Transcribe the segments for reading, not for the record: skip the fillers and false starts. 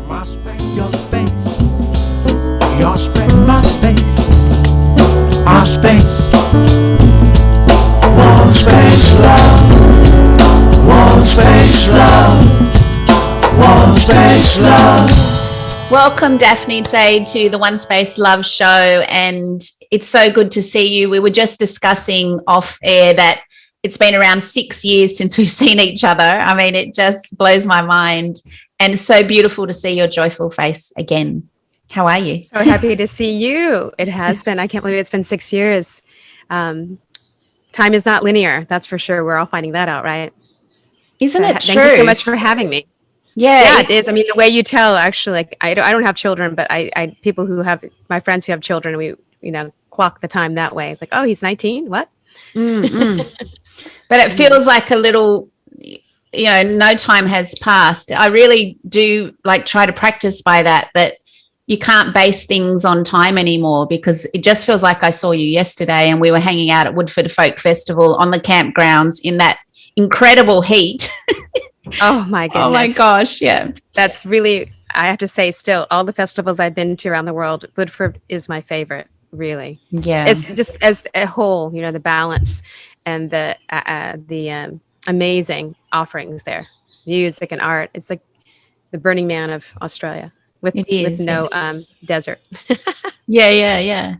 My space, your space, your space, my space, our space. OneSpace Love, OneSpace Love, OneSpace Love. Welcome, Daphne and I, to the OneSpaceLove Show, and it's so good to see you. We were just discussing off air that it's been around 6 years since we've seen each other. I mean, it just blows my mind, and it's so beautiful to see your joyful face again. How are you? So happy to see you. It has been, I can't believe it's been 6 years. Time is not linear, that's for sure. We're all finding that out, right? Isn't it true? Thank you so much for having me. Yeah, it is. I mean, the way you tell, actually, like I don't have children, but I people who have, my friends who have children, we, clock the time that way. It's like, oh, he's 19. What? But it feels like a little, no time has passed. I really do try to practice by that you can't base things on time anymore, because it just feels like I saw you yesterday and we were hanging out at Woodford Folk Festival on the campgrounds in that incredible heat. Oh my goodness. Oh my gosh. Yeah. That's really, I have to say, still, all the festivals I've been to around the world, Woodford is my favorite, really. Yeah. It's just as a whole, the balance and the amazing offerings there, music and art. It's like the Burning Man of Australia with no desert. Yeah.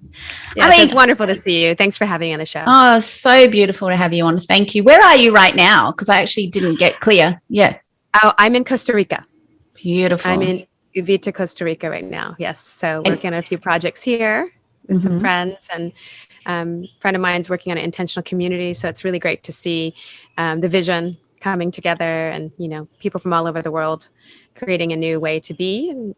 I mean, it's wonderful to see you. Thanks for having me on the show. Oh, so beautiful to have you on. Thank you. Where are you right now? Because I actually didn't get clear. Yeah. Oh, I'm in Costa Rica. Beautiful. I'm in Uvita, Costa Rica right now. Yes. So working on a few projects here with some friends, and friend of mine's working on an intentional community. So it's really great to see the vision coming together, and, people from all over the world creating a new way to be, and,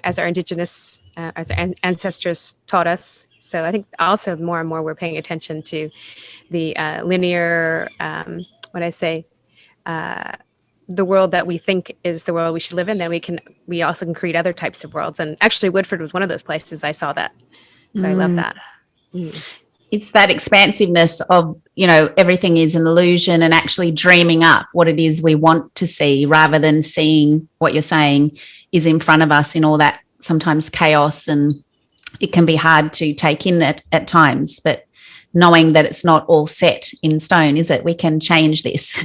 as our indigenous, as our ancestors taught us. So I think also more and more we're paying attention to the linear, the world that we think is the world we should live in. Then we also can create other types of worlds. And actually Woodford was one of those places I saw that. So I love that. It's that expansiveness of, everything is an illusion, and actually dreaming up what it is we want to see, rather than seeing what you're saying is in front of us in all that sometimes chaos. And it can be hard to take in at times, but knowing that it's not all set in stone, is it? We can change this.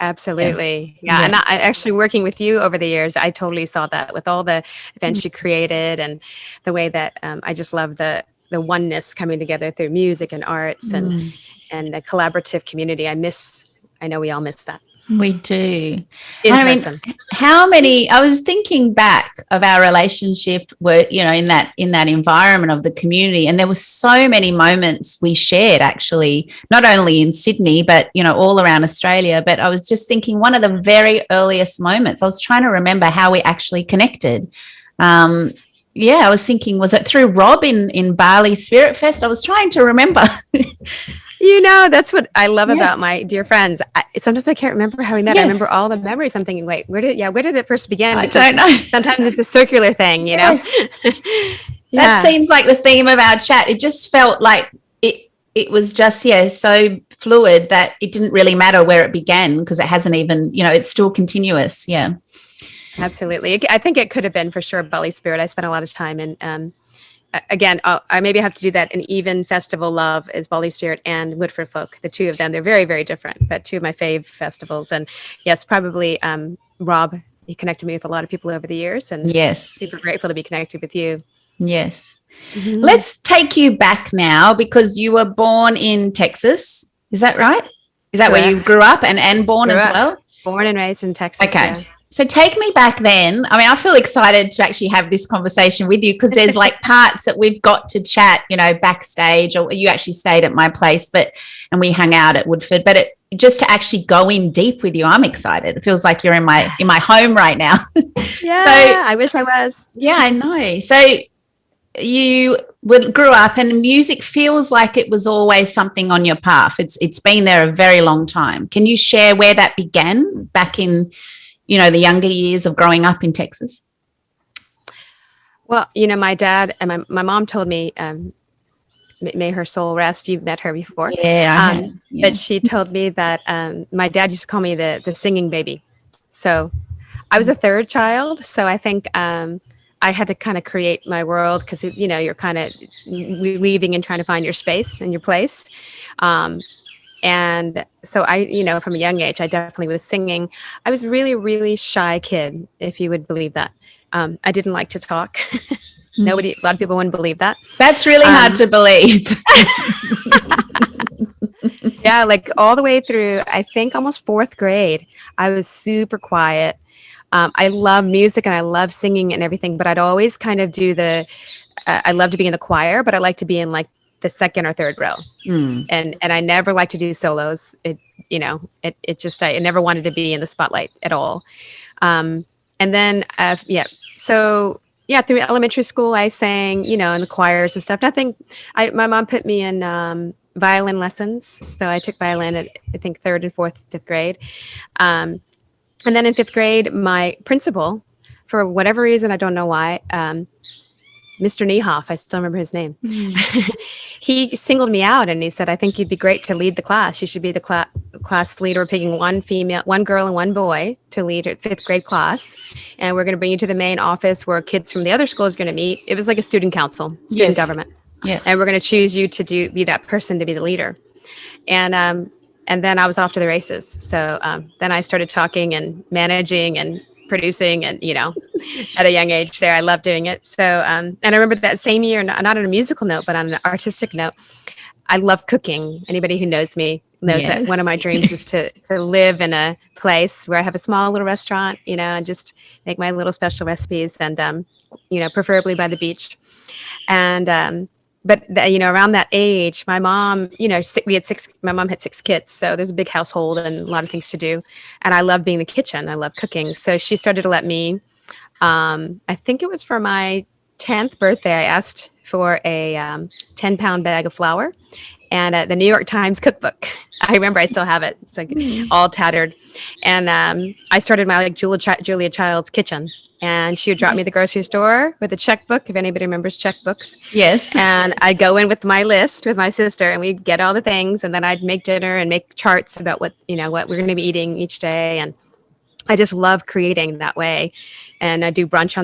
Absolutely. Yeah. And I actually, working with you over the years, I totally saw that with all the events you created, and the way that I just love the oneness coming together through music and arts and a collaborative community. I know we all miss that. We do. Person. I was thinking back of our relationship where, in that environment of the community, and there were so many moments we shared, actually, not only in Sydney, but, all around Australia. But I was just thinking, one of the very earliest moments, I was trying to remember how we actually connected. I was thinking, was it through Rob in Bali Spirit Fest? I was trying to remember. That's what I love about my dear friends. Sometimes I can't remember how we met. I remember all the memories. I'm thinking, wait, where did it first begin? I don't know. Sometimes it's a circular thing, Yes. That seems like the theme of our chat. It just felt like it was just, so fluid that it didn't really matter where it began, because it hasn't even, it's still continuous. Yeah. Absolutely. I think it could have been for sure Bali Spirit. I spent a lot of time in, again, I maybe have to do that. An even festival love is Bali Spirit and Woodford Folk. The two of them, they're very, very different, but two of my fave festivals. And yes, probably Rob, he connected me with a lot of people over the years, and super grateful to be connected with you. Yes. Let's take you back now, because you were born in Texas. Is that right? Is that where you grew up and born as well? Born and raised in Texas. Okay. Yeah. So take me back then. I mean, I feel excited to actually have this conversation with you, because there's parts that we've got to chat, backstage, or you actually stayed at my place, and we hung out at Woodford. But just to actually go in deep with you, I'm excited. It feels like you're in my home right now. Yeah, so, I wish I was. Yeah, I know. So you grew up, and music feels like it was always something on your path. It's been there a very long time. Can you share where that began back in the younger years of growing up in Texas? Well, my dad and my mom told me, may her soul rest. You've met her before. Yeah. But she told me that my dad used to call me the singing baby. So I was a third child, so I think I had to kind of create my world because, you're kind of weaving and trying to find your space and your place. And so from a young age, I definitely was singing. I was really, really shy kid, if you would believe that. I didn't like to talk. A lot of people wouldn't believe that. That's really hard to believe. Yeah, like all the way through, I think almost fourth grade, I was super quiet. I love music and I love singing and everything, but I'd always kind of do I love to be in the choir, but I like to be in like the second or third row. And I never like to do solos. I never wanted to be in the spotlight at all. And then, through elementary school, I sang, in the choirs and stuff. My mom put me in violin lessons. So I took violin at, I think, third and fifth grade. And then in fifth grade, my principal, for whatever reason, I don't know why, Mr. Niehoff, I still remember his name. He singled me out and he said, I think you'd be great to lead the class. You should be the class leader. We're picking one girl and one boy to lead a fifth grade class. And we're going to bring you to the main office where kids from the other school is going to meet. It was like a student council, student government. Yeah. And we're going to choose you to be that person to be the leader. And then I was off to the races. So then I started talking and managing and producing and, at a young age there, I loved doing it. So, and I remember that same year, not on a musical note, but on an artistic note, I love cooking. Anybody who knows me knows that one of my dreams is to live in a place where I have a small little restaurant, and just make my little special recipes and, preferably by the beach. And, but around that age, my mom, my mom had 6 kids. So there's a big household and a lot of things to do. And I love being in the kitchen. I love cooking. So she started to let me, I think it was for my 10th birthday, I asked for a 10-pound bag of flour and the New York Times cookbook. I remember I still have it. It's like all tattered. And I started my Julia Child's kitchen. And she would drop me at the grocery store with a checkbook, if anybody remembers checkbooks. Yes. And I'd go in with my list with my sister and we'd get all the things. And then I'd make dinner and make charts about what we're going to be eating each day. And I just love creating that way. And I do brunch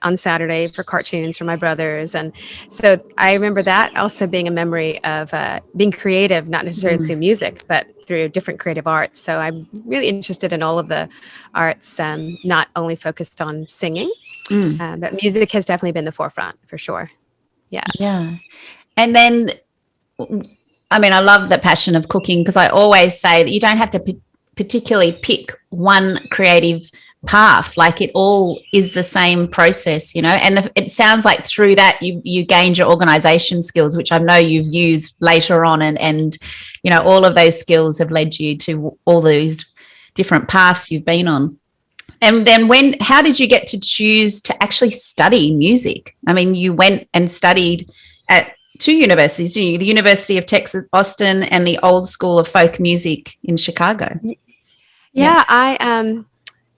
on Saturday for cartoons for my brothers. And so I remember that also being a memory of being creative, not necessarily through music, but through different creative arts. So I'm really interested in all of the arts, not only focused on singing, but music has definitely been the forefront for sure. Yeah. Yeah. And then, I love the passion of cooking because I always say that you don't have to particularly pick one creative path. Like it all is the same process, and it sounds like through that you gained your organization skills, which I know you've used later on, and all of those skills have led you to all those different paths you've been on. And then how did you get to choose to actually study music? You went and studied at 2 universities, didn't you? The University of Texas, Austin, and the Old School of Folk Music in Chicago. Yeah.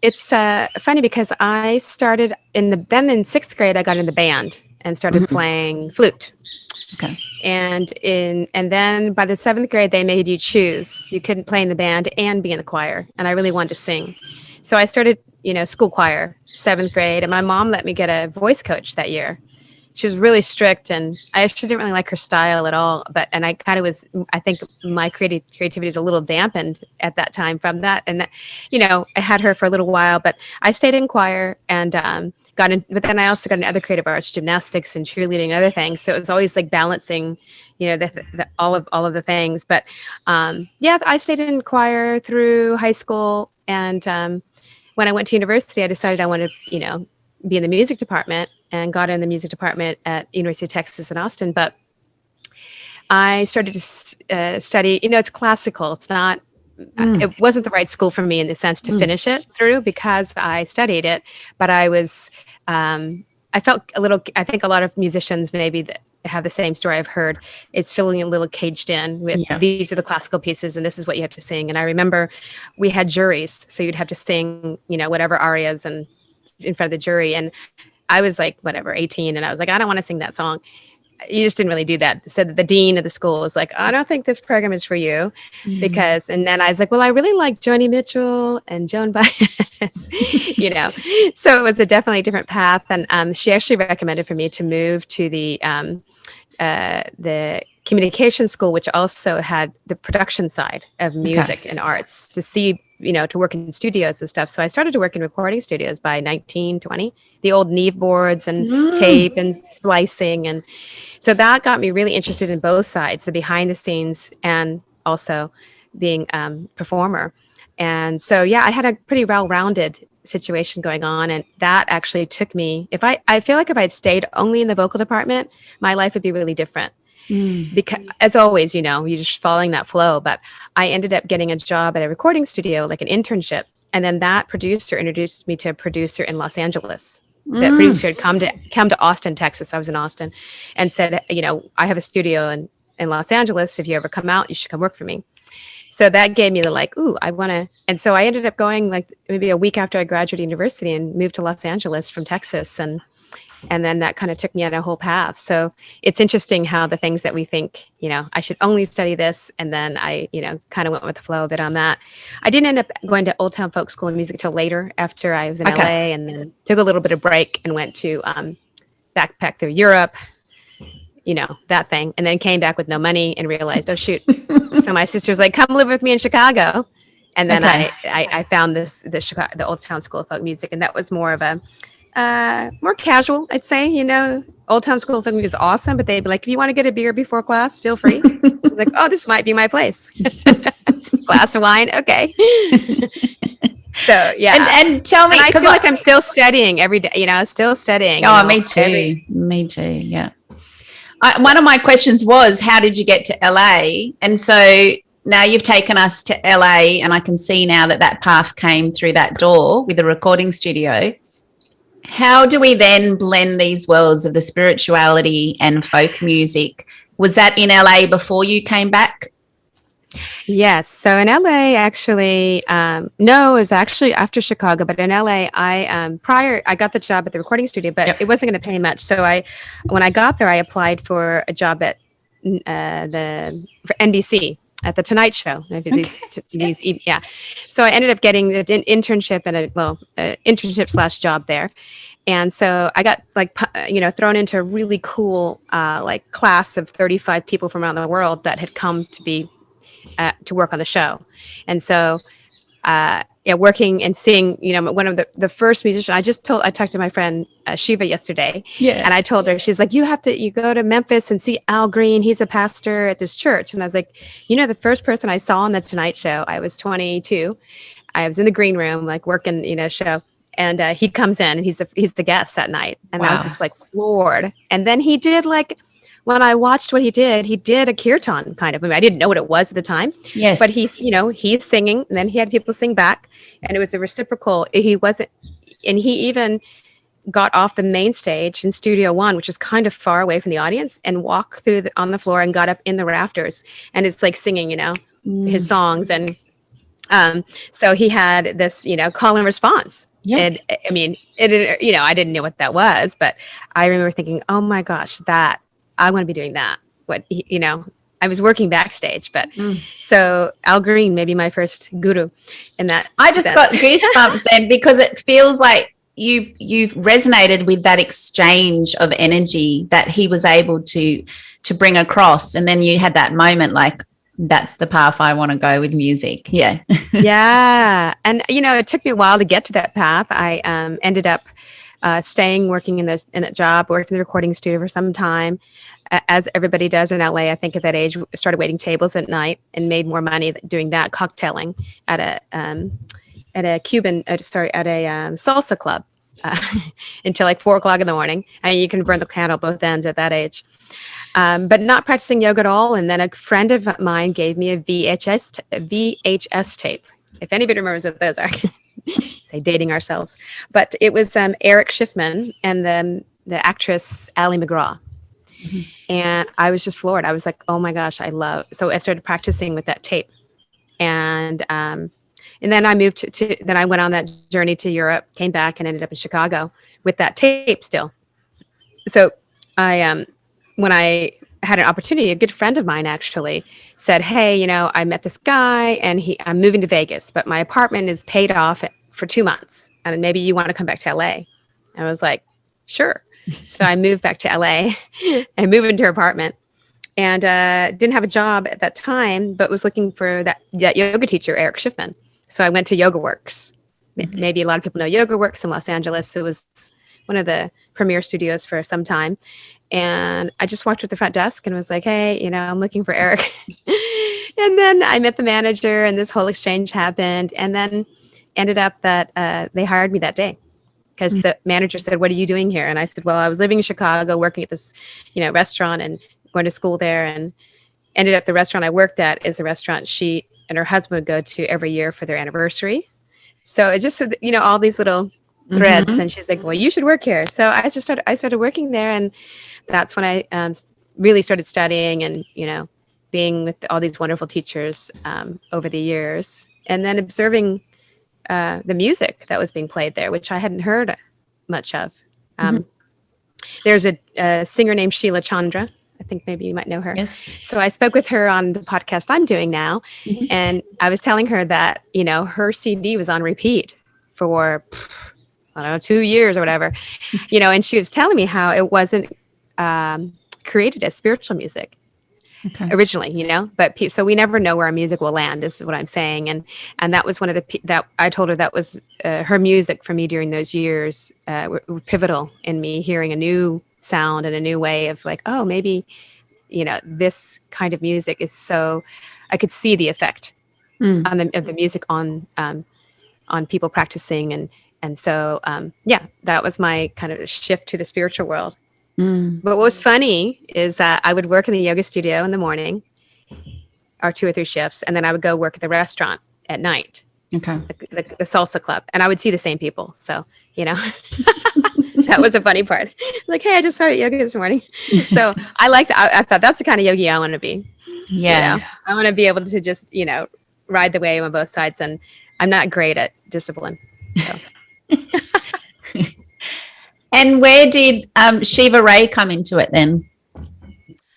It's funny because I started then in 6th grade, I got in the band and started playing flute. Okay. And then by the 7th grade, they made you choose. You couldn't play in the band and be in the choir. And I really wanted to sing. So I started, school choir, 7th grade. And my mom let me get a voice coach that year. She was really strict and I actually didn't really like her style at all. And I kind of I think my creativity is a little dampened at that time from that. And, I had her for a little while, but I stayed in choir and but then I also got into other creative arts, gymnastics and cheerleading and other things. So it was always like balancing, all of the things. But I stayed in choir through high school. And when I went to university, I decided I wanted to, be in the music department and got in the music department at University of Texas in Austin. But I started to study, it's classical. It's not, it wasn't the right school for me in the sense to finish it through because I studied it, but I was, I felt I think a lot of musicians maybe that have the same story I've heard. It's feeling a little caged in with these are the classical pieces and this is what you have to sing. And I remember we had juries. So you'd have to sing, whatever arias and in front of the jury. And I was like, 18. And I was like, I don't want to sing that song. you just didn't really do that. So the dean of the school was like, I don't think this program is for you because, and then I was like, well, I really like Joni Mitchell and Joan Baez, you know, so it was a definitely different path. And she actually recommended for me to move to the communication school, which also had the production side of music and arts to see, you know, to work in studios and stuff. So I started to work in recording studios by 19, 20, the old Neve boards and tape and splicing. And so that got me really interested in both sides, the behind the scenes and also being performer. And so, yeah, I had a pretty well-rounded situation going on. And that actually took me, I feel like if I'd stayed only in the vocal department, my life would be really different. Because as always, you know, you're just following that flow. But I ended up getting a job at a recording studio, like an internship. And then that producer introduced me to a producer in Los Angeles. That producer had come to Austin, Texas. I was in Austin, and said, you know, I have a studio in Los Angeles. If you ever come out, you should come work for me. So that gave me the like, ooh, I want to. And so I ended up going like maybe a week after I graduated university and moved to Los Angeles from Texas. And then that kind of took me on a whole path. So it's interesting how the things that we think, you know, I should only study this. And then I, you know, kind of went with the flow a bit on that. I didn't end up going to Old Town Folk School of Music till later after I was in LA, and then took a little bit of break and went to backpack through Europe, you know, that thing. And then came back with no money and realized, oh, shoot. So my sister's like, come live with me in Chicago. And then I found the Old Town School of Folk Music. And that was more of a, more casual, I'd say. You know, Old Town School of Folk Music is awesome, but they'd be like, if you want to get a beer before class, feel free. I was like, oh, this might be my place. Glass of wine, okay. So yeah, and tell me, I feel like I'm still studying every day. You know, still studying. Oh, me too. Me too. Yeah. One of my questions was, how did you get to LA? And so now you've taken us to LA, and I can see now that path came through that door with the recording studio. How do we then blend these worlds of the spirituality and folk music? Was that in LA before you came back? Yes. So in LA, actually, no, it was actually after Chicago. But in LA, I got the job at the recording studio, but it wasn't going to pay much. So when I got there, I applied for a job at for NBC. At the Tonight Show. So I ended up getting the internship and internship / job there. And so I got thrown into a really cool class of 35 people from around the world that had come to work on the show. And so working and seeing, one of the first musician, I talked to my friend Shiva yesterday, and I told her, she's like, you go to Memphis and see Al Green. He's a pastor at this church. And I was like, the first person I saw on the Tonight Show, I was 22. I was in the green room, like working, show. And he comes in and he's the guest that night. And I was just like floored. And then he did when I watched what he did a kirtan kind of. I didn't know what it was at the time. Yes. But he's singing, and then he had people sing back, and it was a reciprocal. He even got off the main stage in Studio One, which is kind of far away from the audience, and walked through on the floor and got up in the rafters, and it's like singing, his songs. And so he had this, call and response. Yeah. And I didn't know what that was, but I remember thinking, oh my gosh, I want to be doing that. I was working backstage, but so Al Green, maybe my first guru in that. I just got goosebumps then, because it feels like you've resonated with that exchange of energy that he was able to bring across. And then you had that moment like, that's the path I want to go with music. Yeah. Yeah. And, it took me a while to get to that path. I ended up working in that job, worked in the recording studio for some time, as everybody does in LA. I think at that age, started waiting tables at night and made more money doing that, cocktailing at a salsa club until like 4:00 in the morning. And you can burn the candle both ends at that age. But not practicing yoga at all. And then a friend of mine gave me a VHS tape. If anybody remembers what those are. Say dating ourselves, but it was Eric Schiffman and the actress Ali McGraw, and I was just floored. I was like, oh my gosh, so I started practicing with that tape, and then I moved then I went on that journey to Europe, came back, and ended up in Chicago with that tape still. So I when I had an opportunity, a good friend of mine actually said, "Hey, I met this guy, and I'm moving to Vegas, but my apartment is paid off for 2 months, and maybe you want to come back to LA." And I was like, "Sure." So I moved back to LA and moved into her apartment, and didn't have a job at that time, but was looking for that yoga teacher, Eric Schiffman. So I went to Yoga Works. Maybe a lot of people know Yoga Works in Los Angeles. It was one of the premier studios for some time. And I just walked to the front desk and was like, "Hey, I'm looking for Eric." And then I met the manager, and this whole exchange happened. And then ended up that they hired me that day, because the manager said, "What are you doing here?" And I said, "Well, I was living in Chicago, working at this, restaurant and going to school there." And ended up the restaurant I worked at is the restaurant she and her husband would go to every year for their anniversary. So it just, all these little threads. And she's like, "Well, you should work here." So I started working there. And that's when I really started studying and, being with all these wonderful teachers over the years. And then observing the music that was being played there, which I hadn't heard much of. There's a singer named Sheila Chandra. I think maybe you might know her. Yes. So I spoke with her on the podcast I'm doing now. And I was telling her that, her CD was on repeat for, I don't know, 2 years or whatever, and she was telling me how it wasn't created as spiritual music. Okay. Originally, but so we never know where our music will land, is what I'm saying. And that was one of that I told her that was her music for me during those years, were pivotal in me hearing a new sound and a new way of like, oh, maybe, this kind of music is so, I could see the effect of the music on people practicing. And so, that was my kind of shift to the spiritual world. But what was funny is that I would work in the yoga studio in the morning, or 2 or 3 shifts, and then I would go work at the restaurant at night. Okay. The salsa club. And I would see the same people. So, that was a funny part. Like, "Hey, I just started yoga this morning." So I like that. I thought that's the kind of yogi I want to be. Yeah. I want to be able to just, ride the wave on both sides. And I'm not great at discipline. So. And where did Shiva Ray come into it then?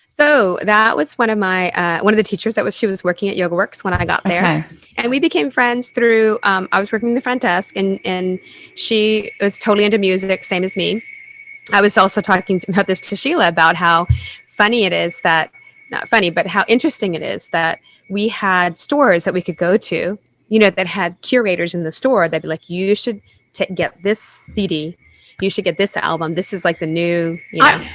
So that was one of the teachers she was working at Yoga Works when I got there. Okay. And we became friends through, I was working the front desk, and she was totally into music, same as me. I was also talking about this to Sheila about how funny it is that, not funny, but how interesting it is that we had stores that we could go to, that had curators in the store that'd be like, "You should get this CD. You should get this album. This is like the new, I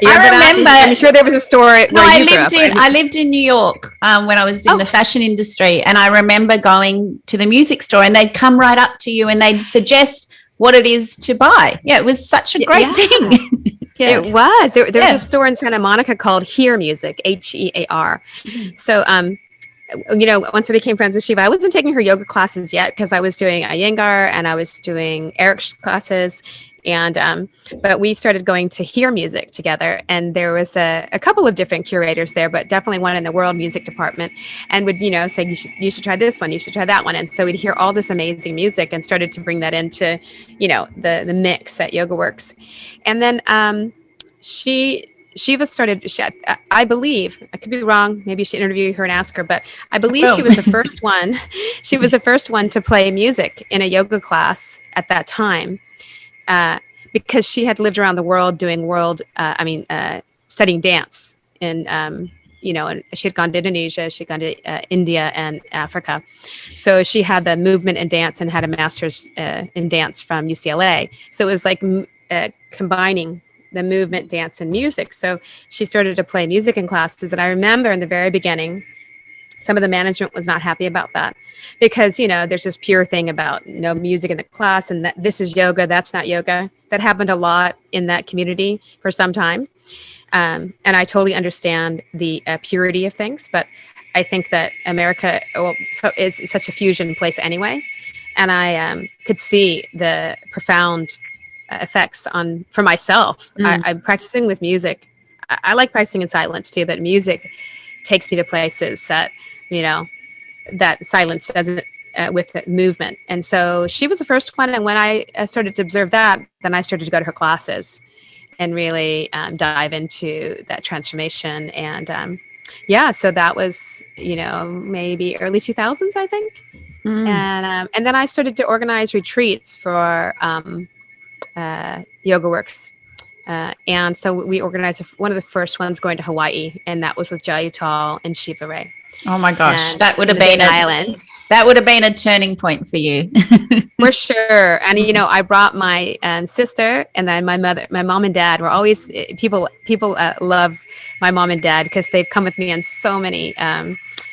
remember. I'm sure there was a store. I lived in New York when I was in the fashion industry, and I remember going to the music store, and they'd come right up to you and they'd suggest what it is to buy. Yeah, it was such a great thing. Yeah. It was. There was a store in Santa Monica called Hear Music, HEAR. So, once I became friends with Shiva, I wasn't taking her yoga classes yet because I was doing Iyengar and I was doing Eric's classes. And but we started going to Hear Music together, and there was a couple of different curators there, but definitely one in the world music department, and would say, you should try this one, you should try that one. And so we'd hear all this amazing music and started to bring that into the mix at Yoga Works. And then Shiva started, I believe, I could be wrong, maybe you should interview her and ask her, but I believe she was the first one. She was the first one to play music in a yoga class at that time, because she had lived around the world doing studying dance. And she had gone to Indonesia, she'd gone to India and Africa. So she had the movement in dance and had a master's in dance from UCLA. So it was like combining the movement, dance, and music. So she started to play music in classes. And I remember in the very beginning, some of the management was not happy about that because, there's this pure thing about no music in the class and that this is yoga, that's not yoga. That happened a lot in that community for some time. And I totally understand the purity of things, but I think that America is such a fusion place anyway. And I could see the profound effects for myself. I'm practicing with music. I like practicing in silence too, but music takes me to places that, that silence doesn't with movement. And so she was the first one. And when I started to observe that, then I started to go to her classes. really dive into that transformation. And so that was, maybe early 2000s, I think. And then I started to organize retreats for Yoga Works. And so we organized one of the first ones going to Hawaii, and that was with Jai Uttal and Shiva Ray. Oh my gosh, And that would have been island. That would have been a turning point for you. For sure. And I brought my sister, and then my mom and dad were always people love my mom and dad because they've come with me on so many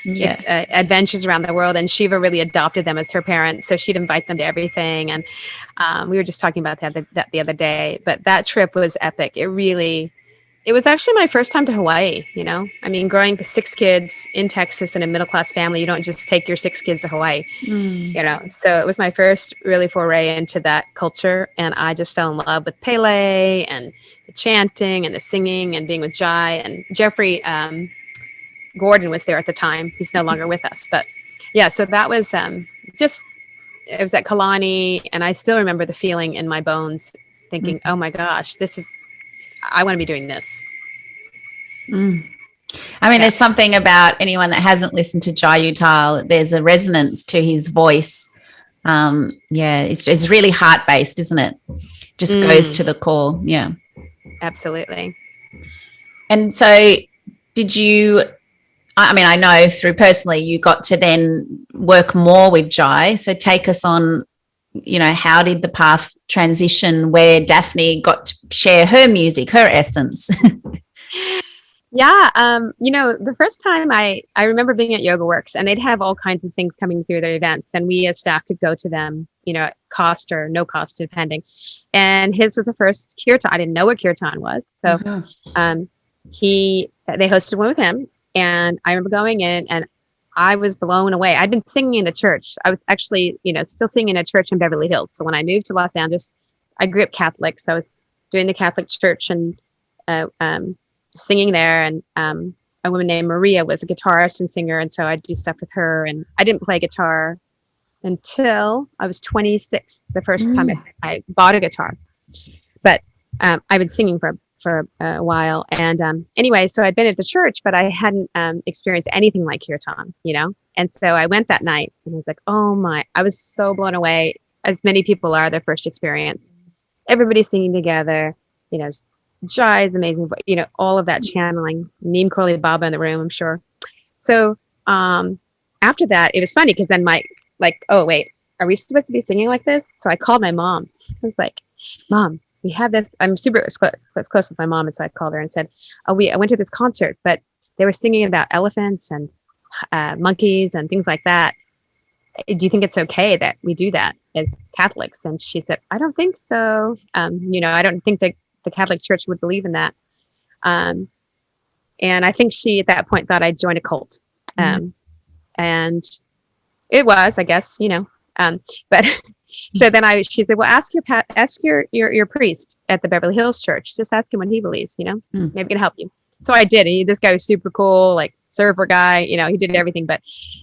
adventures around the world, and Shiva really adopted them as her parents, so she'd invite them to everything. And we were just talking about that the other day, but that trip was epic. It was actually my first time to Hawaii. I mean, growing up 6 kids in Texas in a middle-class family, you don't just take your 6 kids to Hawaii. So it was my first really foray into that culture, and I just fell in love with Pele and the chanting and the singing and being with Jai. And Jeffrey Gordon was there at the time. He's no longer with us, but yeah, so that was it was at Kalani, and I still remember the feeling in my bones, thinking, oh my gosh, I want to be doing this. I mean, there's something about anyone that hasn't listened to Jai Uttal, there's a resonance to his voice. It's really heart-based, isn't it? Just goes to the core. Yeah. Absolutely. And so did you, I mean, I know through personally, you got to then work more with Jai. So take us on, how did the path transition where Daphne got to share her music, her essence? Yeah. The first time I remember being at Yoga Works, and they'd have all kinds of things coming through their events, and we as staff could go to them, at cost or no cost, depending. And his was the first kirtan. I didn't know what kirtan was. So they hosted one with him, and I remember going in, and I was blown away. I'd been singing in the church. I was actually, still singing in a church in Beverly Hills. So when I moved to Los Angeles, I grew up Catholic. So I was doing the Catholic church and singing there. And a woman named Maria was a guitarist and singer. And so I'd do stuff with her. And I didn't play guitar until I was 26, the first time I bought a guitar. But I've been singing for a while. And anyway, so I'd been at the church, but I hadn't experienced anything like kirtan, And so I went that night, and I was like, oh my, I was so blown away, as many people are, their first experience. Everybody singing together, Jai is amazing, but, all of that channeling, Neem Karoli Baba in the room, I'm sure. So after that, it was funny because then oh, wait, are we supposed to be singing like this? So I called my mom. I was like, Mom, we have this. I'm super close with my mom. And so I called her and said, I went to this concert, but they were singing about elephants and monkeys and things like that. Do you think it's okay that we do that as Catholics? And she said, I don't think so. I don't think that the Catholic Church would believe in that. And I think she, at that point, thought I'd joined a cult. And it was, I guess, but so then she said, well, ask your priest at the Beverly Hills Church. Just ask him what he believes, maybe he can help you. So I did. This guy was super cool, like surfer guy, he did everything,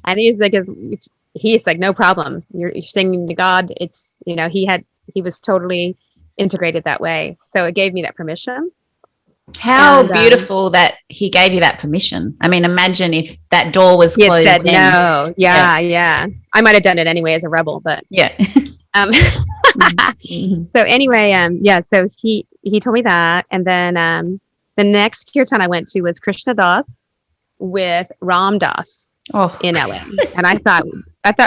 and he's like, no problem. You're singing to God. It's, he was totally integrated that way. So it gave me that permission. How beautiful that he gave you that permission. I mean, imagine if that door was closed. He had said no. Yeah. I might have done it anyway as a rebel, but yeah. So anyway, so he told me that. And then the next kirtan I went to was Krishna Das with Ram Das in LA. And I thought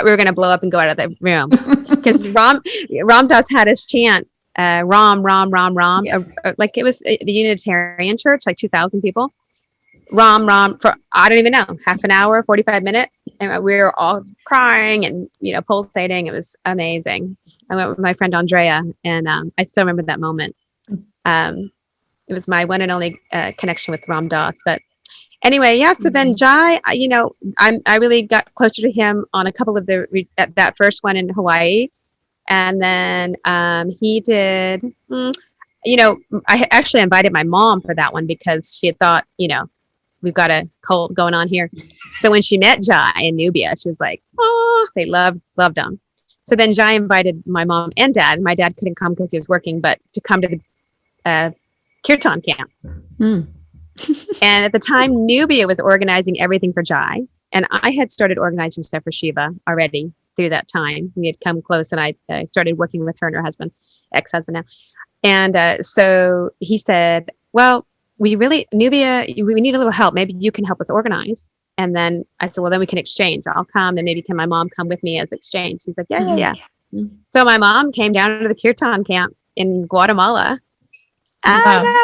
we were going to blow up and go out of the room because Ram Das had us chant Ram. Yeah. Like it was the Unitarian Church, like 2,000 people. Ram for, I don't even know, half an hour, 45 minutes. And we were all crying and, pulsating. It was amazing. I went with my friend Andrea, and I still remember that moment. It was my one and only connection with Ram Dass. But anyway, yeah. So then Jai, I really got closer to him on a couple of that first one in Hawaii. And then he did, I actually invited my mom for that one because she had thought, we've got a cult going on here. So when she met Jai in Nubia, she was like, oh, they loved him. So then Jai invited my mom and dad. My dad couldn't come because he was working, but to come to the kirtan camp. Mm. And at the time, Nubia was organizing everything for Jai. And I had started organizing stuff for Shiva already through that time. We had come close, and I started working with her and her husband, ex-husband now. And so he said, well, Nubia, we need a little help. Maybe you can help us organize. And then I said, well, then we can exchange. I'll come, and maybe can my mom come with me as exchange? She's like, yeah. Mm-hmm. So my mom came down to the kirtan camp in Guatemala.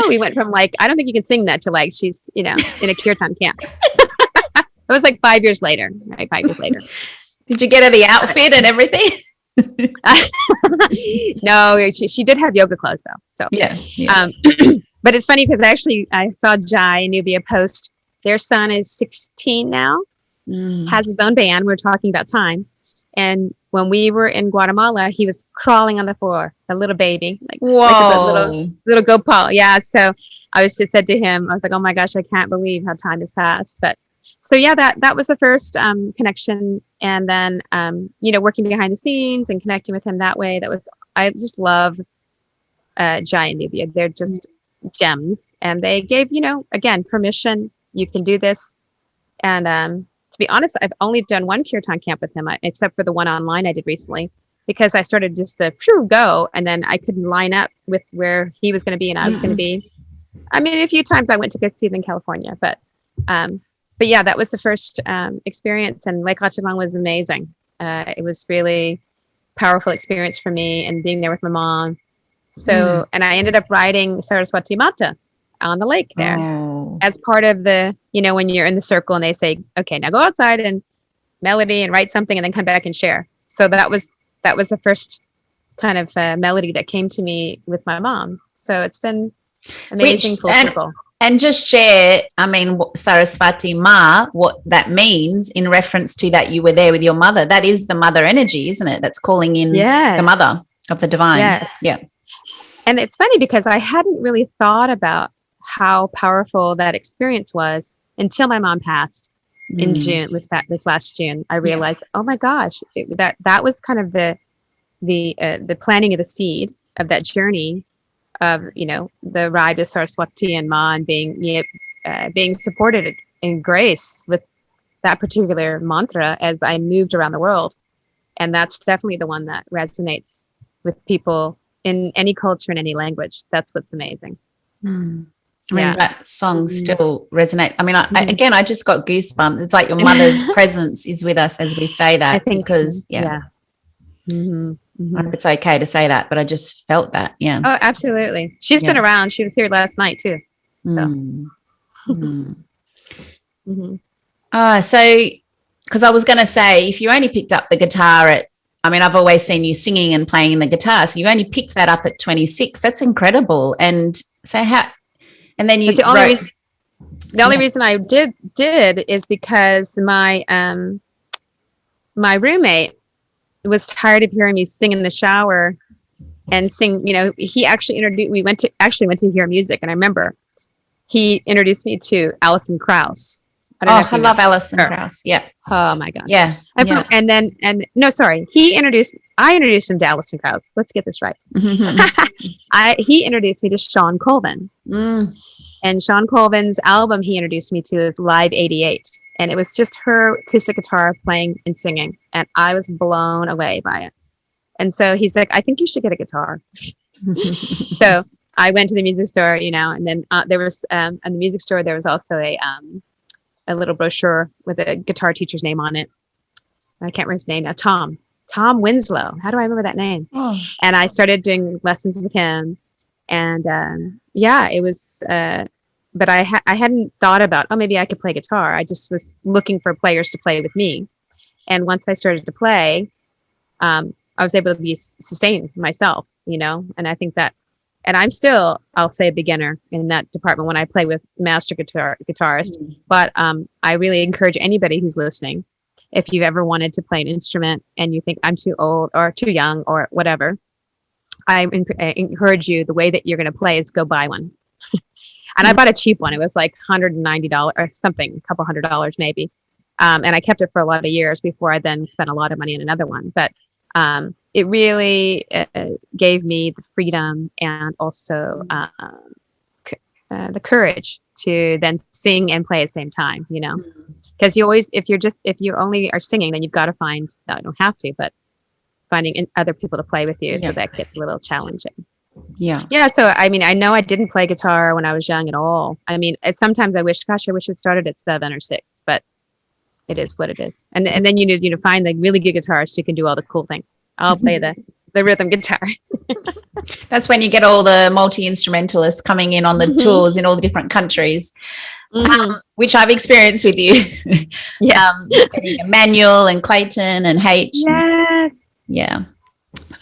We went from like, I don't think you can sing that to like, she's, in a kirtan camp. It was like 5 years later, right? 5 years later. Did you get her the outfit and everything? No, she did have yoga clothes though. So yeah. But it's funny because actually I saw Jai and Nubia post. Their son is 16 now, has his own band. We're talking about time. And when we were in Guatemala, he was crawling on the floor, a little baby, like a little Gopal. Yeah. So I said to him, I was like, oh my gosh, I can't believe how time has passed. But so yeah, that was the first connection. And then, working behind the scenes and connecting with him that way. I just love Jai and Nubia. They're just gems. And they gave, again, permission. You can do this. And to be honest, I've only done one kirtan camp with him, except for the one online I did recently, because I started just to go, and then I couldn't line up with where he was going to be and I was going to be. I mean, a few times I went to go see them in California, but yeah, that was the first experience, and Lake Ratchaman was amazing. It was really powerful experience for me, and being there with my mom. So, and I ended up riding Saraswati Mata on the lake there as part of the, when you're in the circle and they say, okay, now go outside and melody and write something and then come back and share. So that was the first kind of melody that came to me with my mom. So it's been amazing. Full circle. And just share, Saraswati Ma, what that means in reference to that you were there with your mother. That is the mother energy, isn't it? That's calling in the mother of the divine. Yes. Yeah. And it's funny because I hadn't really thought about how powerful that experience was until my mom passed in June, this last June. I realized, oh my gosh, that was kind of the planting of the seed of that journey of, the ride with Saraswati and Ma, and being supported in grace with that particular mantra as I moved around the world. And that's definitely the one that resonates with people in any culture, in any language. That's what's amazing. That song still resonates. I just got goosebumps. It's like your mother's presence is with us as we say that. I think because, I hope it's okay to say that, but I just felt that. Yeah. Oh, absolutely. She's been around. She was here last night too. So. So, because I was going to say, if you only picked up the guitar I've always seen you singing and playing the guitar. So you only picked that up at 26. That's incredible. And so and then you the only reason I did is because my roommate was tired of hearing me sing in the shower and sing. He actually we went to hear music, and I remember he introduced me to Alison Krauss. I love Alison Krauss. Yeah. Oh my God. Yeah. He introduced him to Alison Krauss. Let's get this right. He introduced me to Sean Colvin. And Sean Colvin's album he introduced me to is Live 88. And it was just her acoustic guitar playing and singing. And I was blown away by it. And so he's like, I think you should get a guitar. So I went to the music store, and then there was, in the music store, there was also a little brochure with a guitar teacher's name on it. I can't remember his name now. Tom Winslow. How do I remember that name? Oh. And I started doing lessons with him. And it was, but I hadn't thought about, maybe I could play guitar. I just was looking for players to play with me. And once I started to play, I was able to be sustained myself, and I think that, and I'm still, I'll say, a beginner in that department when I play with master guitarists. But I really encourage anybody who's listening, if you've ever wanted to play an instrument and you think I'm too old or too young or whatever, I encourage you, the way that you're going to play is go buy one. And I bought a cheap one. It was like $190 or something, a couple $100 maybe. And I kept it for a lot of years before I then spent a lot of money on another one. But it really gave me the freedom and also the courage to then sing and play at the same time, you know, because you always, if you only are singing, then you've got to find, no, you don't have to, but finding other people to play with you. So that gets a little challenging. Yeah. So, I mean, I know I didn't play guitar when I was young at all. I mean, sometimes I wish it started at 7 or 6, but it is what it is. And then you find like really good guitarists who can do all the cool things. I'll play the rhythm guitar. That's when you get all the multi-instrumentalists coming in on the tours in all the different countries, which I've experienced with you. Yes. Manuel and Clayton and H. Yes. Yeah.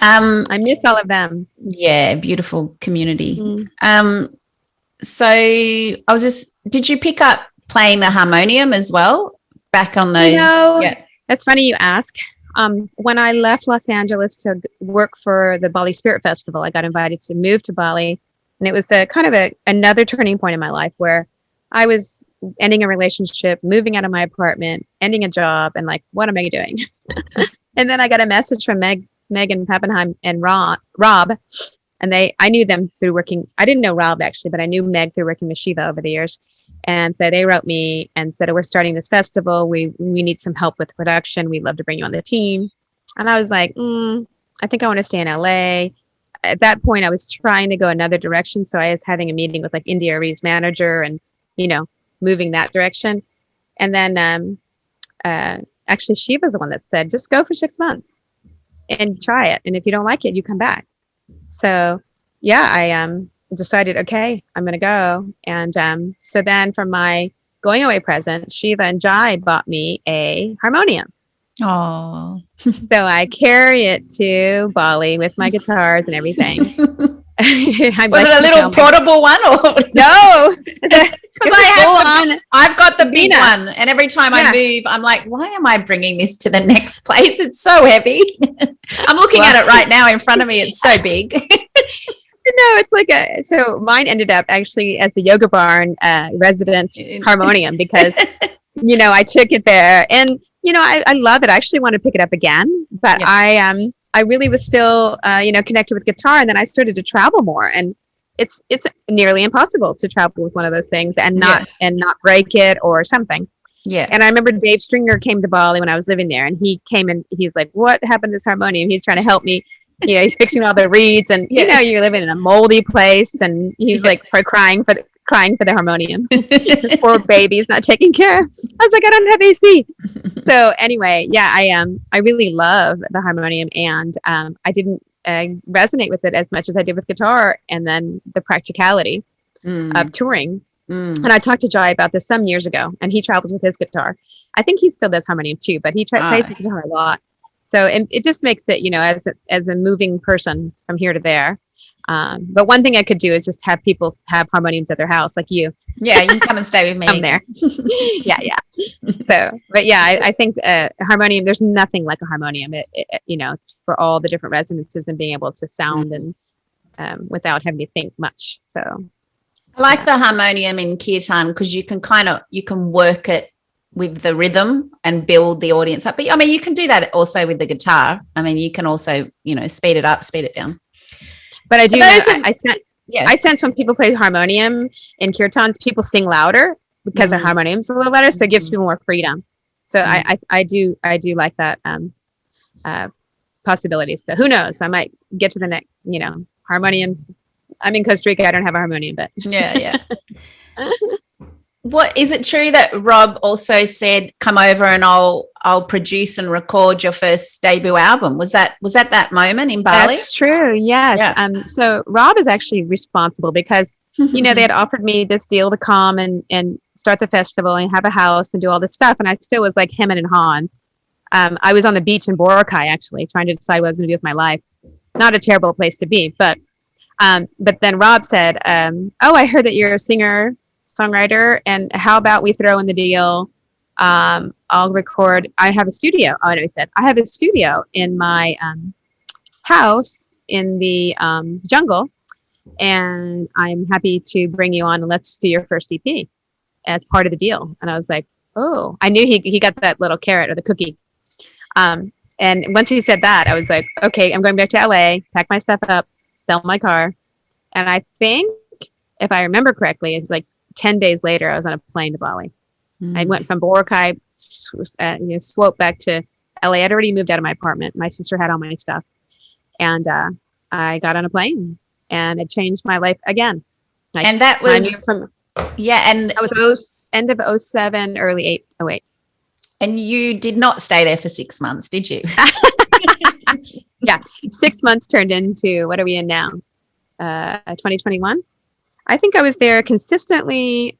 I miss all of them. Yeah, beautiful community. So did you pick up playing the harmonium as well back on those? That's funny you ask. When I left Los Angeles to work for the Bali Spirit Festival, I got invited to move to Bali, and it was another turning point in my life where I was ending a relationship, moving out of my apartment, ending a job, and like, what am I doing? And then I got a message from Megan Pappenheim and Rob, and I knew them through working. I didn't know Rob actually, but I knew Meg through working with Shiva over the years. And so they wrote me and said, we're starting this festival. We need some help with production. We'd love to bring you on the team. And I was like, I think I want to stay in LA. At that point, I was trying to go another direction. So I was having a meeting with like India Aries manager and, moving that direction. And then actually Shiva's the one that said, just go for 6 months and try it. And if you don't like it, you come back. So yeah, I decided, okay, I'm going to go. And so then for my going away present, Shiva and Jai bought me a harmonium. Oh, so I carry it to Bali with my guitars and everything. Was it a little portable one or no? Because I've got the big one, and every time I move, I'm like, why am I bringing this to the next place? It's so heavy. I'm looking at it right now in front of me. It's so big. No, it's like so mine ended up actually as a Yoga Barn resident harmonium because, I took it there and, I love it. I actually want to pick it up again, but I really was still, connected with guitar. And then I started to travel more, and it's nearly impossible to travel with one of those things and not break it or something. Yeah. And I remember Dave Stringer came to Bali when I was living there, and he came and he's like, what happened to this harmonium? He's trying to help me. He's fixing all the reeds, and you're living in a moldy place, and he's like crying for the harmonium. Poor baby's not taken care of. I was like, I don't have AC. So anyway, I really love the harmonium, and I didn't resonate with it as much as I did with guitar, and then the practicality of touring. And I talked to Jai about this some years ago, and he travels with his guitar. I think he still does harmonium too, but he plays the guitar a lot. So it just makes it, as a moving person from here to there. But one thing I could do is just have people have harmoniums at their house, like you. Yeah, you can come and stay with me. I'm there. Yeah. So, but I think harmonium. There's nothing like a harmonium. It for all the different resonances and being able to sound and without having to think much. So, I like the harmonium in kirtan because you can work it with the rhythm and build the audience up. But I mean, you can do that also with the guitar. I mean, you can also, speed it up, speed it down. But I do, I sense when people play harmonium in kirtans, people sing louder because the harmonium's a little louder. So it gives people more freedom. So I do like that possibility. So who knows? I might get to the next, harmoniums. I'm in Costa Rica. I don't have a harmonium, but yeah. What is it true that Rob also said, come over and I'll produce and record your first debut album? Was that moment in Bali? That's true. Yes. Yeah. So Rob is actually responsible because, they had offered me this deal to come and start the festival and have a house and do all this stuff. And I still was like hemming and hawing. I was on the beach in Boracay, actually, trying to decide what I was going to do with my life. Not a terrible place to be, but then Rob said, I heard that you're a singer, songwriter, and how about we throw in the deal? I'll record. I have a studio. Oh, no, he said, I have a studio in my house in the jungle, and I'm happy to bring you on and let's do your first EP as part of the deal. And I was like, oh, I knew he got that little carrot or the cookie. And once he said that, I was like, okay, I'm going back to LA, pack my stuff up, sell my car. And I think if I remember correctly, it's like 10 days later, I was on a plane to Bali. I went from Boracay, swooped back to LA. I'd already moved out of my apartment. My sister had all my stuff. And I got on a plane, and it changed my life again. And that was, and that was end of 07, early 08. And you did not stay there for 6 months, did you? Yeah. 6 months turned into, what are we in now? 2021. I think I was there consistently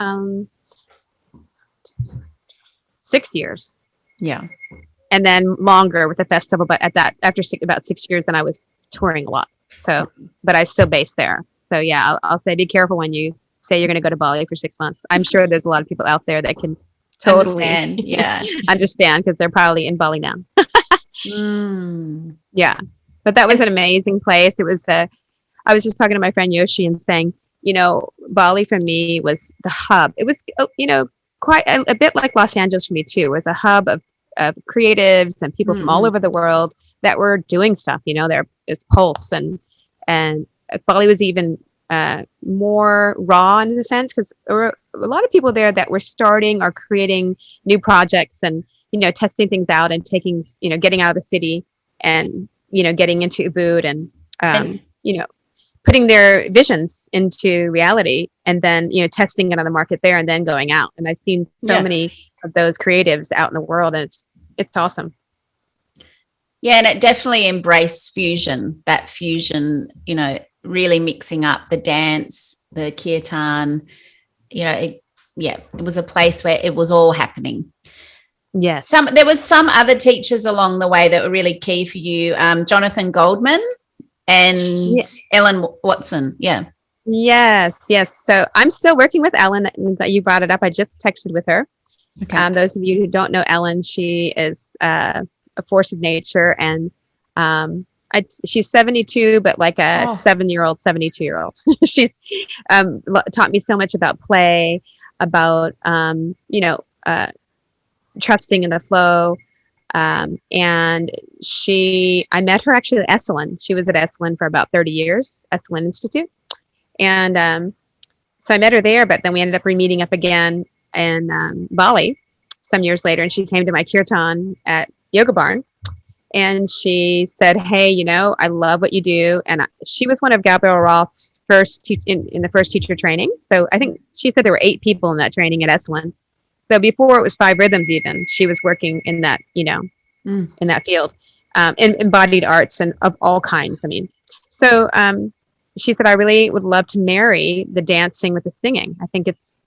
6 years. Yeah. And then longer with the festival. But after about 6 years, then I was touring a lot. So, but I still based there. So yeah, I'll say, be careful when you say you're going to go to Bali for 6 months. I'm sure there's a lot of people out there that can totally understand, because they're probably in Bali now. Yeah. But that was an amazing place. It was I was just talking to my friend Yoshi and saying, Bali for me was the hub. It was, quite a bit like Los Angeles for me too. It was a hub of creatives and people from all over the world that were doing stuff. There is pulse, and Bali was even more raw in the sense, because there were a lot of people there that were starting or creating new projects and testing things out and taking getting out of the city and getting into Ubud and putting their visions into reality, and then testing it on the market there and then going out. And I've seen so many of those creatives out in the world, and it's awesome. Yeah, and it definitely embraced that fusion, really mixing up the dance, the kirtan, it was a place where it was all happening. Yes. There was some other teachers along the way that were really key for you. Jonathan Goldman and Ellen Watson. Yeah. Yes. So I'm still working with Ellen. You brought it up. I just texted with her. Okay. Those of you who don't know Ellen, she is a force of nature, and she's 72, but like a 7-year-old, 72-year-old. She's taught me so much about play, about trusting in the flow. And I met her actually at Esalen. She was at Esalen for about 30 years, Esalen Institute. And so I met her there, but then we ended up meeting up again in Bali some years later. And she came to my kirtan at Yoga Barn. And she said, hey, I love what you do. And she was one of Gabrielle Roth's first in the first teacher training. So I think she said there were 8 people in that training at Esalen. So before it was 5 rhythms even, she was working in that, in that field, in embodied arts and of all kinds. I mean, so she said, I really would love to marry the dancing with the singing. I think that's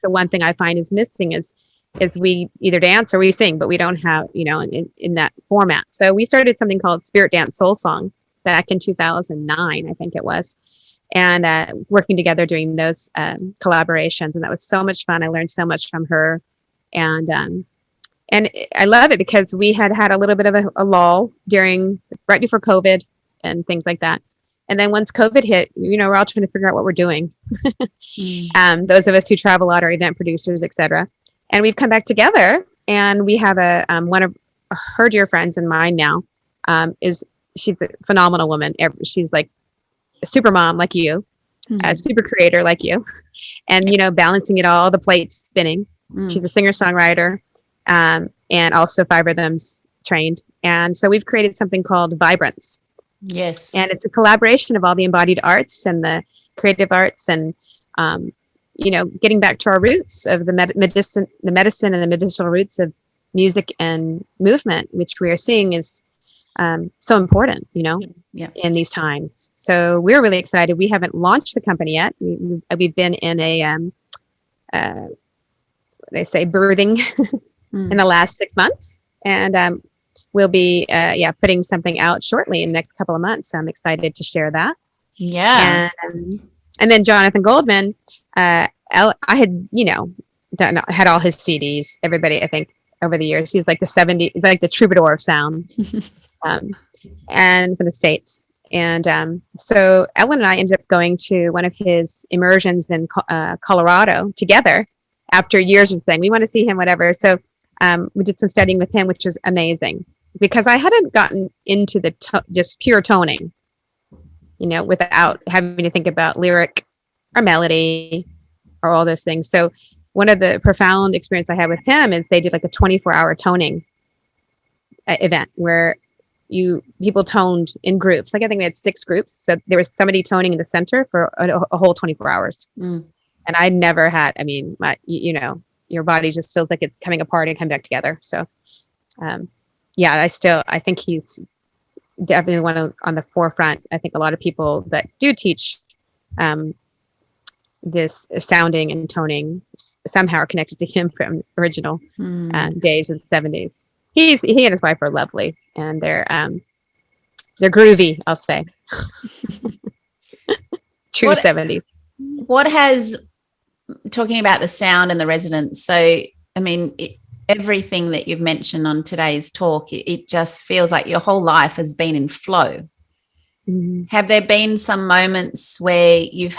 the one thing I find is missing is we either dance or we sing, but we don't have, in that format. So we started something called Spirit Dance Soul Song back in 2009, I think it was. And working together doing those collaborations, and that was so much fun. I learned so much from her, and I love it because we had a little bit of a lull right before COVID and things like that. And then once COVID hit, we're all trying to figure out what we're doing. Those of us who travel a lot are event producers, etc. And we've come back together, and we have one of her dear friends and mine now. She's a phenomenal woman. She's like a super mom like you, a super creator like you, and balancing it all, the plates spinning. She's a singer-songwriter, and also 5 rhythms trained. And so we've created something called Vibrance. Yes. And it's a collaboration of all the embodied arts and the creative arts, and getting back to our roots of the medicine and the medicinal roots of music and movement, which we are seeing is so important, in these times. So we're really excited. We haven't launched the company yet. We've been in a, birthing in the last 6 months, and we'll be, putting something out shortly in the next couple of months. So I'm excited to share that. Yeah. And then Jonathan Goldman, I had, had all his CDs, everybody, I think, over the years. He's like he's like the troubadour of sound, and from the States. And so Ellen and I ended up going to one of his immersions in Colorado together after years of saying, we want to see him, whatever. So we did some studying with him, which was amazing, because I hadn't gotten into the just pure toning, without having to think about lyric or melody or all those things. So one of the profound experience I had with him is they did like a 24-hour toning event where people toned in groups. Like I think we had 6 groups. So there was somebody toning in the center for a whole 24 hours. And I'd never had, I mean, your body just feels like it's coming apart and coming back together. So, I think he's definitely on the forefront. I think a lot of people that do teach this sounding and toning somehow are connected to him from original days in the 70s. He and his wife are lovely, and they're groovy, I'll say. True 70s. What has, talking about the sound and the resonance, so I mean, everything that you've mentioned on today's talk, it just feels like your whole life has been in flow. Have there been some moments where you've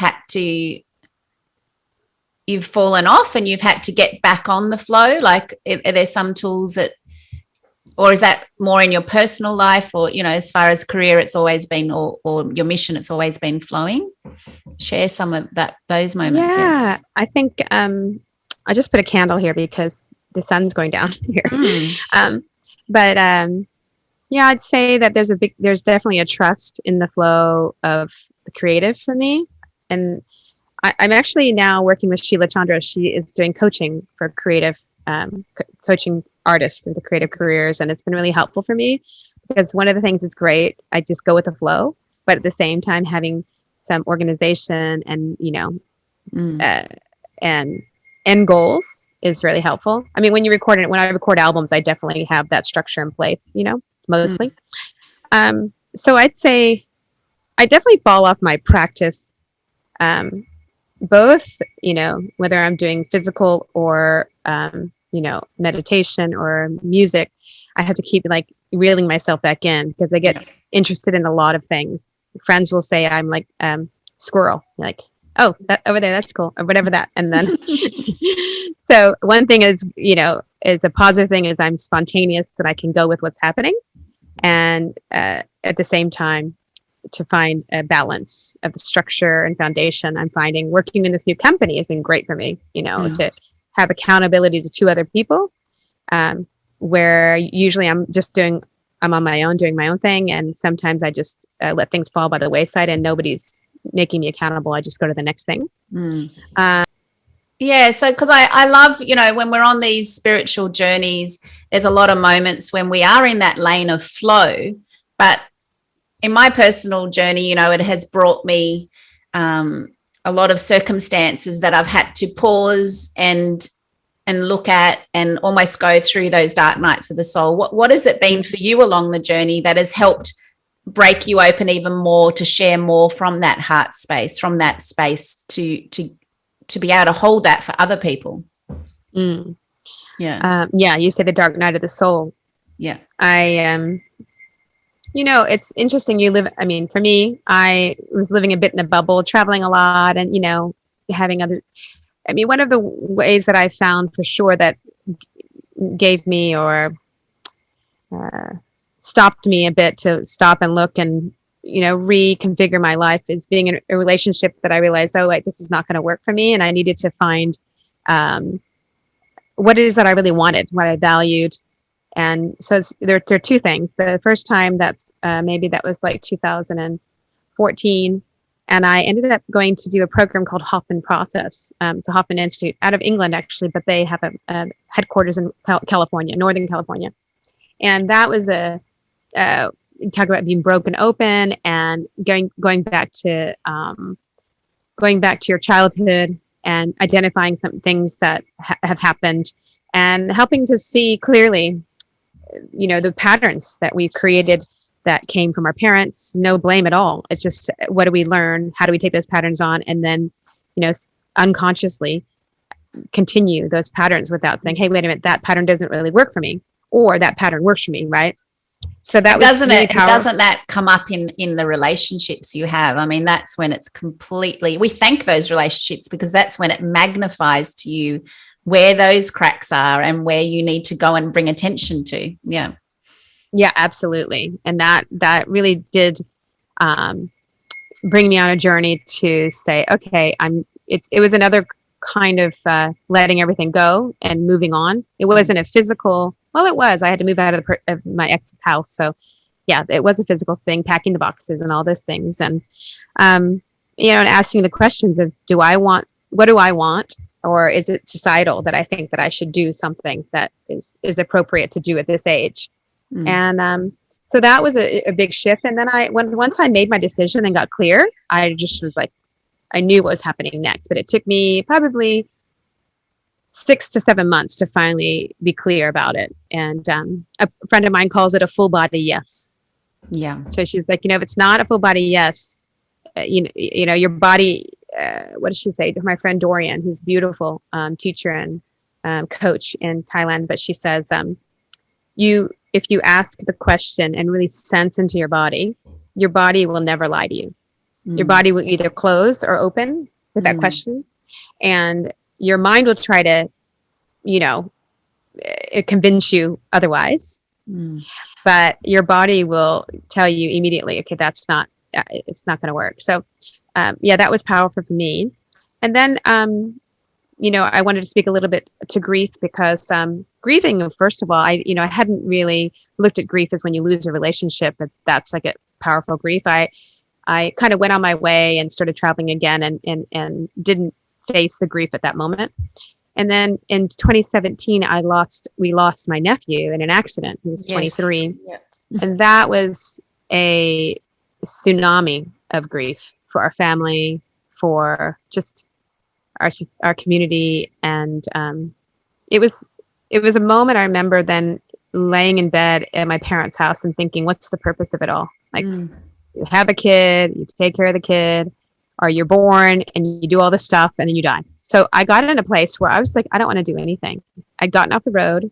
fallen off and you've had to get back on the flow? Like, are there some tools that, or is that more in your personal life, or, as far as career, it's always been, or your mission, it's always been flowing? Share some of those moments. Yeah. I think I just put a candle here because the sun's going down here. I'd say that there's definitely a trust in the flow of the creative for me. And I'm actually now working with Sheila Chandra. She is doing coaching for creative, coaching artists into creative careers. And it's been really helpful for me because one of the things that's great, I just go with the flow, but at the same time, having some organization and, and end goals is really helpful. I mean, when I record albums, I definitely have that structure in place, mostly. So I'd say I definitely fall off my practice, both, whether I'm doing physical or, meditation or music. I have to keep reeling myself back in because I get interested in a lot of things. Friends will say I'm like squirrel, like, oh, that over there, that's cool, or whatever that. And then, so one thing is, is a positive thing is I'm spontaneous and I can go with what's happening. And at the same time, to find a balance of the structure and foundation, I'm finding working in this new company has been great for me, to have accountability to 2 other people, where usually I'm on my own doing my own thing. And sometimes I just let things fall by the wayside and nobody's making me accountable. I just go to the next thing. So because I love, when we're on these spiritual journeys, there's a lot of moments when we are in that lane of flow. But in my personal journey, it has brought me a lot of circumstances that I've had to pause and look at and almost go through those dark nights of the soul. What has it been for you along the journey that has helped break you open even more to share more from that heart space, from that space to be able to hold that for other people? You say the dark night of the soul. It's interesting. For me, I was living a bit in a bubble, traveling a lot and, having one of the ways that I found for sure that gave me or stopped me a bit to stop and look and, reconfigure my life is being in a relationship that I realized, this is not going to work for me. And I needed to find what it is that I really wanted, what I valued. And so there are 2 things. The first time maybe that was like 2014. And I ended up going to do a program called Hoffman Process. It's a Hoffman Institute out of England, actually, but they have a headquarters in California, Northern California. And that was talk about being broken open and going back to your childhood and identifying some things that have happened and helping to see clearly, the patterns that we've created that came from our parents. No blame at all. It's just, what do we learn? How do we take those patterns on? And then, unconsciously continue those patterns without saying, hey, wait a minute, that pattern doesn't really work for me, or that pattern works for me. Right. So that doesn't that come up in the relationships you have? I mean, that's when it's completely, we thank those relationships because that's when it magnifies to you where those cracks are and where you need to go and bring attention to. Yeah, absolutely. And that really did bring me on a journey to say, okay, it was another kind of letting everything go and moving on. It wasn't a physical, well, it was. I had to move out of my ex's house. So yeah, it was a physical thing, packing the boxes and all those things. And, and asking the questions of, what do I want? Or is it societal that I think that I should do something that is appropriate to do at this age? And so that was a big shift. And then once I made my decision and got clear, I just was like, I knew what was happening next. But it took me probably 6 to 7 months to finally be clear about it. And a friend of mine calls it a full body yes. Yeah. So she's like, if it's not a full body yes, your body, what did she say to my friend Dorian, who's a beautiful teacher and coach in Thailand, but she says, if you ask the question and really sense into your body will never lie to you. Your body will either close or open with that question, and your mind will try to, convince you otherwise, but your body will tell you immediately, okay, it's not going to work. So, that was powerful for me. And then, I wanted to speak a little bit to grief because grieving, first of all, I hadn't really looked at grief as when you lose a relationship, but that's like a powerful grief. I kind of went on my way and started traveling again and didn't face the grief at that moment. And then in 2017, we lost my nephew in an accident. He was 23. Yeah. And that was a tsunami of grief for our family, for just our community. And it was a moment I remember then laying in bed at my parents' house and thinking, what's the purpose of it all? Like, you have a kid, you take care of the kid, or you're born and you do all this stuff and then you die. So I got in a place where I was like, I don't want to do anything. I'd gotten off the road.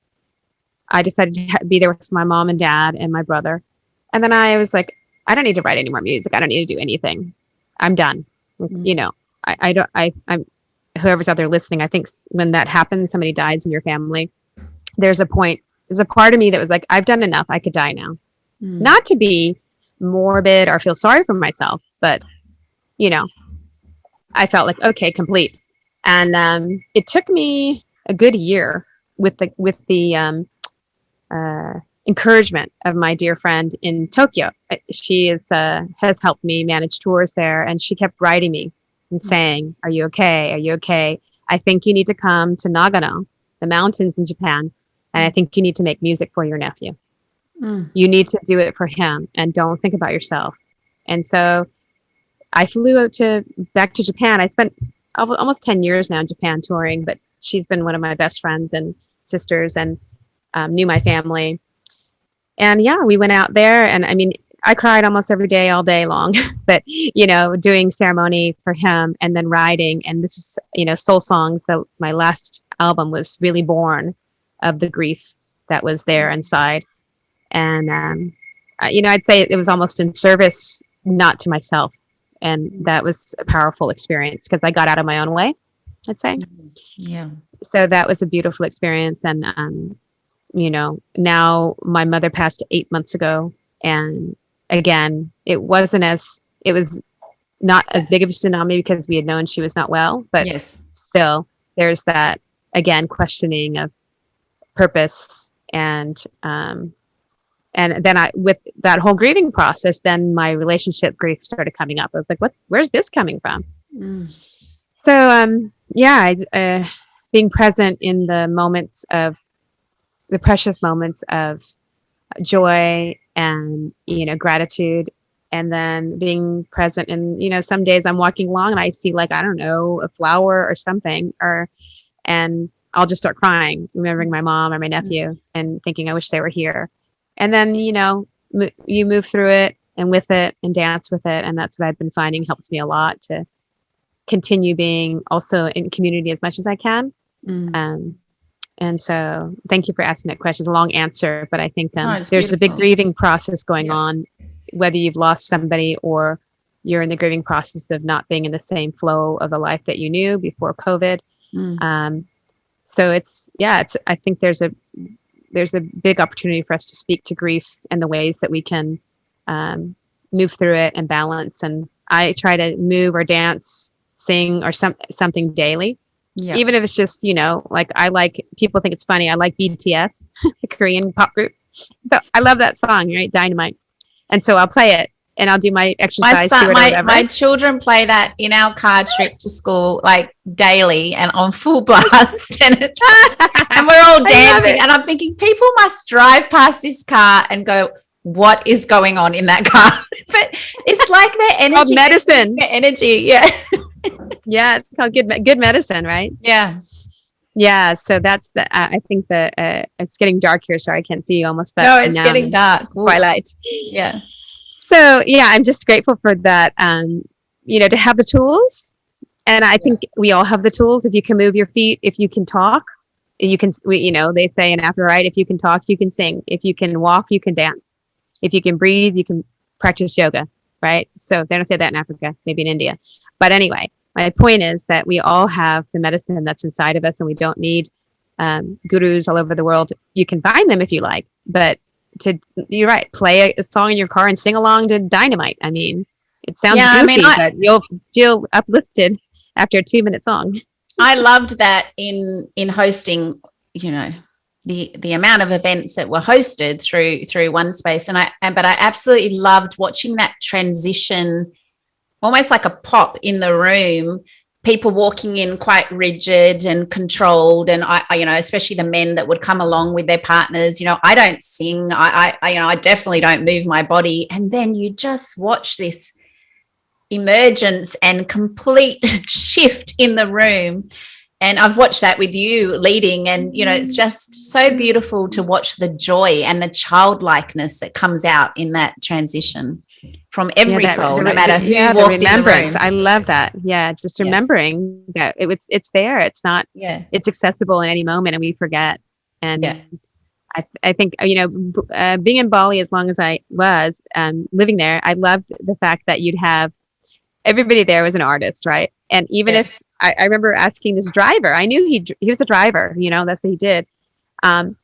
I decided to be there with my mom and dad and my brother. And then I was like, I don't need to write any more music. I don't need to do anything. I'm done. I'm whoever's out there listening, I think when that happens, somebody dies in your family, there's a part of me that was like, I've done enough. I could die now. Not to be morbid or feel sorry for myself, but I felt like, okay, complete. And it took me a good year with the encouragement of my dear friend in Tokyo. She has helped me manage tours there, and she kept writing me and saying, are you okay? Are you okay? I think you need to come to Nagano, the mountains in Japan, and I think you need to make music for your nephew. You need to do it for him, and don't think about yourself. And so I flew back to Japan. I spent almost 10 years now in Japan touring, but she's been one of my best friends and sisters, and knew my family. And we went out there, and I mean, I cried almost every day, all day long, but, doing ceremony for him and then writing. And this is, Soul Songs, my last album was really born of the grief that was there inside. And, I'd say it was almost in service, not to myself. And that was a powerful experience because I got out of my own way, I'd say. Yeah. So that was a beautiful experience. And, now my mother passed 8 months ago. And again, it was not as big of a tsunami because we had known she was not well, but still there's that, again, questioning of purpose. And then with that whole grieving process, then my relationship grief started coming up. I was like, where's this coming from? So, being present in the precious moments of joy and, gratitude, and then being present in, some days I'm walking along and I see a flower or something, and I'll just start crying, remembering my mom or my nephew and thinking I wish they were here. And then, you move through it and with it and dance with it. And that's what I've been finding helps me a lot to continue being also in community as much as I can. And so thank you for asking that question. It's a long answer, but I think there's beautiful. A big grieving process going on, whether you've lost somebody or you're in the grieving process of not being in the same flow of a life that you knew before COVID. So I think there's a big opportunity for us to speak to grief and the ways that we can move through it and balance and I try to move or dance, sing, or something daily. Yeah. Even if it's just, like people think it's funny. I like BTS, the Korean pop group. So I love that song, right? Dynamite. And so I'll play it and I'll do my exercise. My children play that in our car trip to school, like daily and on full blast. And it's and we're all dancing. And I'm thinking people must drive past this car and go, what is going on in that car? But it's like their energy. Called medicine. Their energy. Yeah. Yeah. It's called good medicine, right? Yeah. Yeah. So that's I think it's getting dark here. Sorry, I can't see you almost. But no, it's getting dark. Twilight. Yeah. So yeah, I'm just grateful for that. To have the tools. And I think we all have the tools. If you can move your feet, if you can talk, you can, they say in Africa, right? If you can talk, you can sing. If you can walk, you can dance. If you can breathe, you can practice yoga, right? So they don't say that in Africa, maybe in India. But anyway, my point is that we all have the medicine that's inside of us, and we don't need gurus all over the world. You can find them if you like, but you're right, play a song in your car and sing along to Dynamite. I mean, it sounds goofy, but you'll feel uplifted after a 2-minute song. I loved that in hosting, the amount of events that were hosted through OneSpace, but I absolutely loved watching that transition, almost like a pop in the room. People walking in quite rigid and controlled, and I especially the men that would come along with their partners. I don't sing. I definitely don't move my body, and then you just watch this emergence and complete shift in the room. And I've watched that with you leading, and it's just so beautiful to watch the joy and the childlikeness that comes out in that transition from every soul, no matter who walked in the room. I love that. Yeah, just remembering that it's there. It's not. Yeah, it's accessible in any moment, and we forget. And I think being in Bali as long as I was living there, I loved the fact that you'd have everybody there was an artist, right? And even if I remember asking this driver, I knew he was a driver, that's what he did. So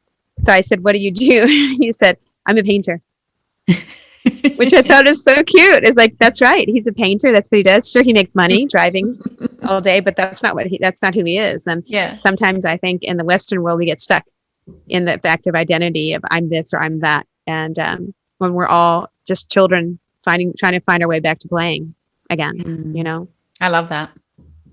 I said, what do you do? He said, I'm a painter, which I thought is so cute. It's like, that's right. He's a painter. That's what he does. Sure, he makes money driving all day, but that's not who he is. And sometimes I think in the Western world, we get stuck in the fact of identity of I'm this or I'm that. And when we're all just children trying to find our way back to playing again, I love that.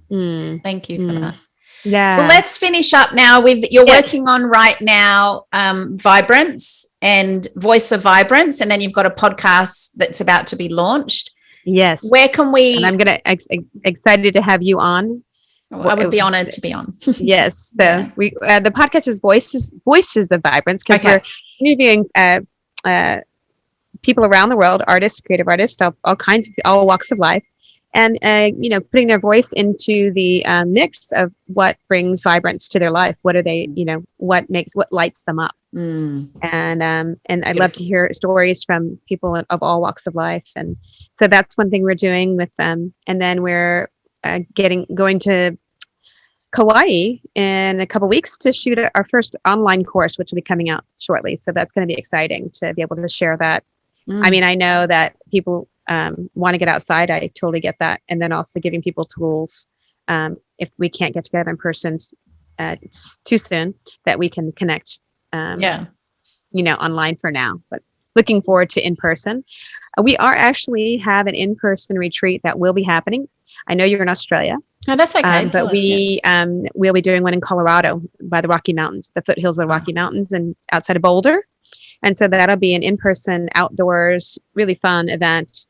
Thank you for that. Yeah. Well, let's finish up now with you're working on right now, Vibrance and Voice of Vibrance, and then you've got a podcast that's about to be launched. Yes. Where can we? And I'm excited to have you on. I would be honored to be on. Yes. So we the podcast is Voices of Vibrance, because we're interviewing people around the world, artists, creative artists, all kinds of all walks of life. And, putting their voice into the mix of what brings vibrance to their life. What are they, what lights them up? And I'd love to hear stories from people of all walks of life. And so that's one thing we're doing with them. And then we're going to Kauai in a couple of weeks to shoot our first online course, which will be coming out shortly. So that's going to be exciting to be able to share that. I mean, I know that people want to get outside. I totally get that. And then also giving people tools if we can't get together in person too soon, that we can connect online for now, but looking forward to in person. We are actually have an in-person retreat that will be happening. I know you're in Australia. No, that's okay. But we'll be doing one in Colorado by the Rocky Mountains, the foothills of the Rocky Mountains, and outside of Boulder. And so that'll be an in-person, outdoors, really fun event,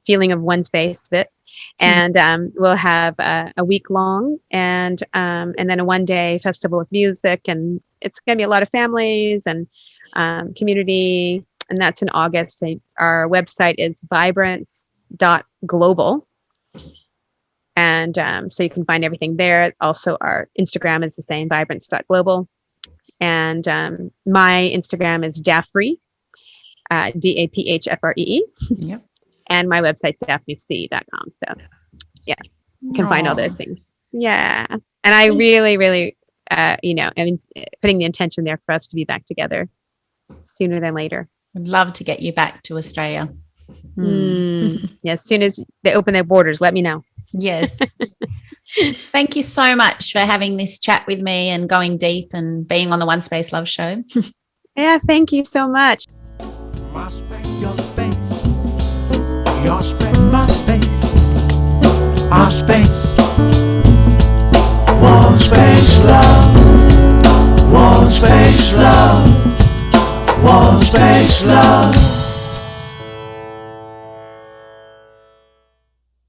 feeling of one space fit. And we'll have a week long and then a 1-day festival with music. And it's going to be a lot of families and community. And that's in August. Our website is vibrance.global. And so you can find everything there. Also, our Instagram is the same, vibrance.global. And my Instagram is Daphne, DAPHFREE. Yep. And my website's daphneC.com. So, yeah, you can find all those things. Yeah. And I really, really, putting the intention there for us to be back together sooner than later. I'd love to get you back to Australia. Yeah, as soon as they open their borders, let me know. Yes. Thank you so much for having this chat with me and going deep and being on the OneSpaceLove Show. Yeah, thank you so much. My space, your space. Your space, my space. Our space. One space love. One space love. One space love.